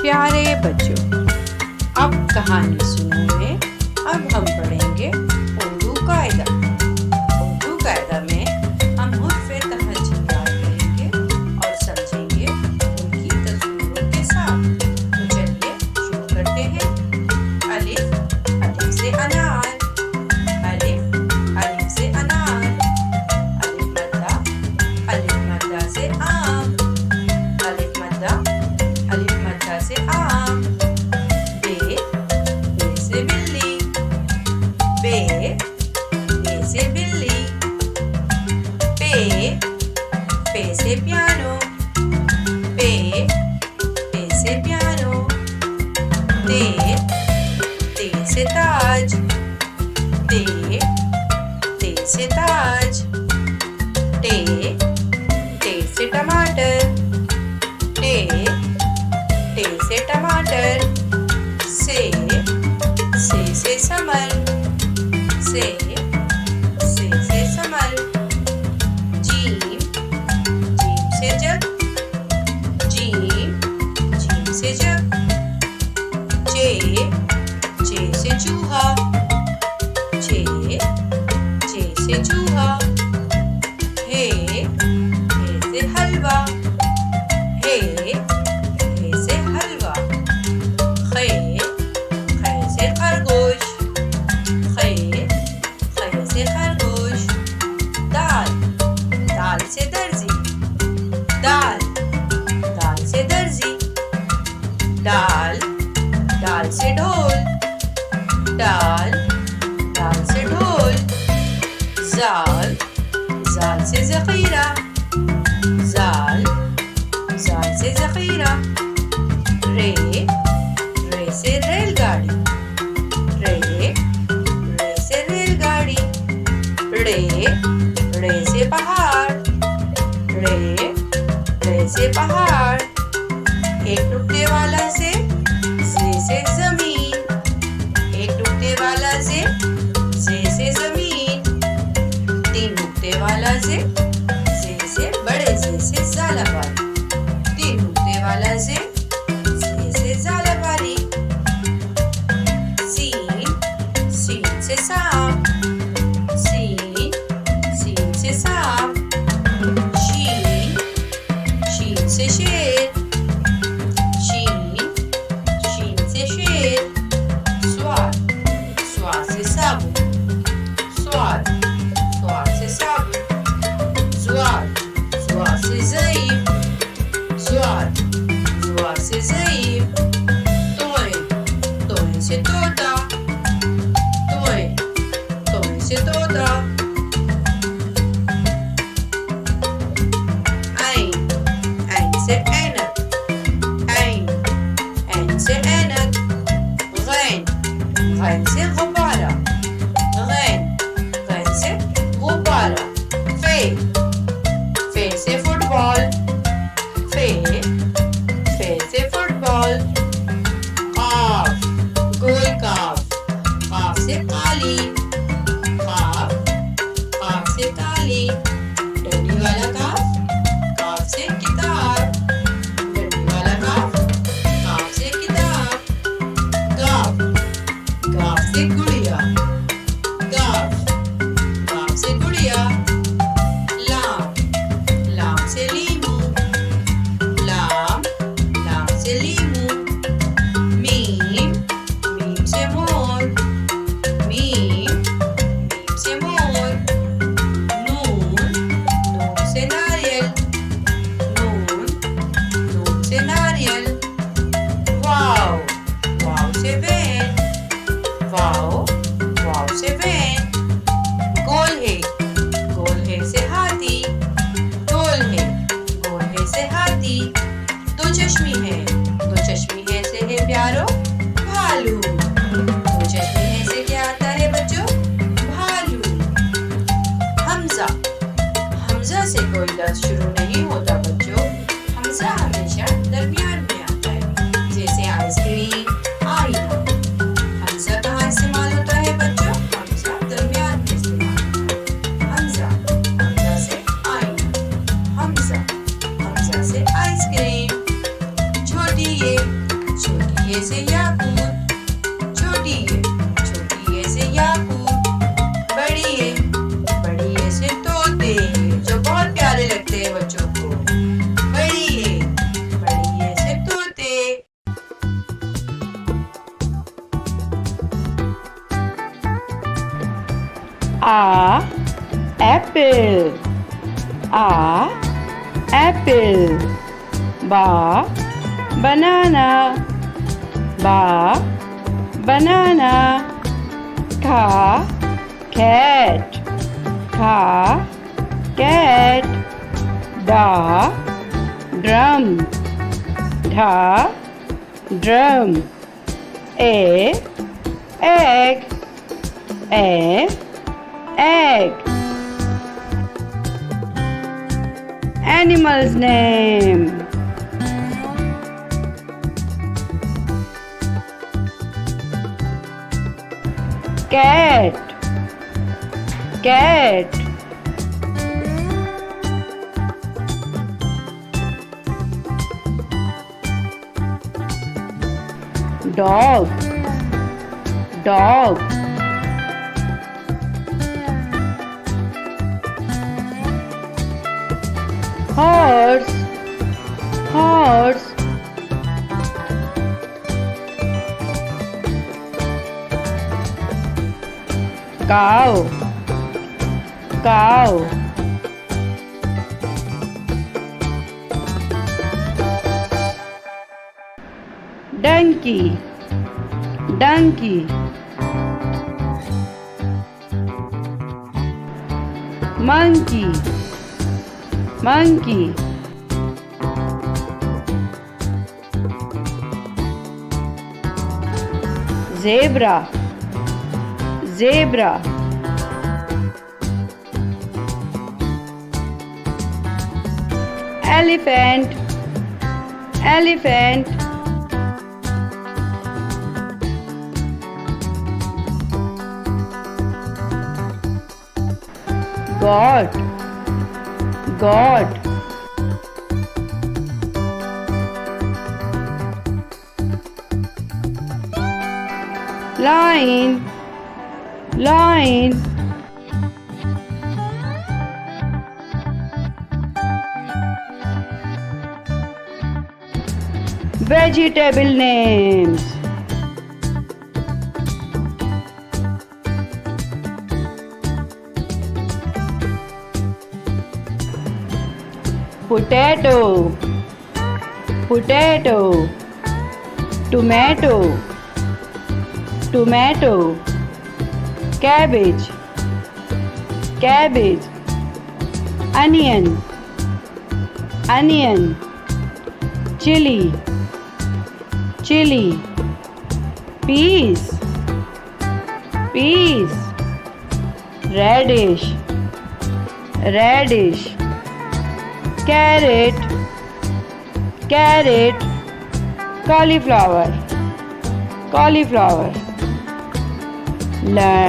प्यारे बच्चों, अब कहानी सुनोगे। अब हम पढ़ेंगे उर्दू कायदा। उर्दू कायदा में हम हुर्फ-ए-तहज्जुद याद करेंगे और समझेंगे उनकी तस्वीरों के साथ। तो चलिए शुरू करते हैं। अलिफ, अलिफ से अनार। अलिफ, अलिफ से अनार। अलिफ मद्दा से आम। अलिफ मद्दा से आम। बे से बिल्ली। बे से बिल्ली। पे से पियानो। पे से पियानो। ते से ताज। ते से ताज। टे से टमाटर। टे से टमाटर। से समर। से समर। जीम से जग। जीम से जग। चे से चूहा। चे से चूहा। हे से हलवा। हे से हलवा। खे से खरगोश। खे से खरगोश। दाल से दर्जी। दाल से दर्जी। दाल से ढोल। दाल से ढोल। जाल से ज़ख़ीरा। जाल से ज़ख़ीरा। रे से रेलगाड़ी। रे से रेलगाड़ी। रे से पहाड़। रे से पहाड़। एक टुकड़े वाला से जमीन। एक टुकड़े वाला से जमीन। तीन टुकड़े वाला से बड़े से ज़ालाबारी। तीन टुकड़े वाला से ज़ालाबारी। सीन से सांप। सीन से सांप। शीन से शेर। शीन से शेर। स्वाद से साबुन। स्वाद से साबुन। स्वाद से ज़ईफ़। स्वाद से ज़ईफ़। तोय से तोता। तोय से तोता। ऐन से ऐनक। ऐन से ऐनक। गैन से गुब्बारा। गैन से गुब्बारा। फे से फुटबॉल। फे से फुटबॉल। काफ, गोल काफ। काफ से काली। काफ से काली। डंडी वाला काफ। काफ से किताब। डंडी वाला काफ। काफ से किताब। गाफ से गुड़िया। गाफ से गुड़िया। लाम से लीमू। लाम से लीमू। मीम से मोर। मीम से मोर। नून से नारियल। नून से नारियल। वाव से वैन। वाव से वैन। गोल है से हाथी। गोल है से हाथी। दो चश्मी है से है प्यारो भालू। दो चश्मी है से क्या आता है बच्चों? भालू। हमजा से कोई लफ्ज़ शुरू नहीं होता बच्चों। हमजा हमेशा दरमियान में आता है, जैसे आइसक्रीम, आईना। हमजा कहाँ इस्तेमाल होता है बच्चों? हमजा दरमियान में इस्तेमाल होता है। हमजा से आईना। हमजा तोते जो बहुत प्यारे लगते हैं बच्चों को। बड़ी से तोते। apple apple banana banana cat drum egg animal's name cat dog horse cow donkey monkey zebra elephant God lion vegetable names potato tomato cabbage onion chili peas radish carrot cauliflower learn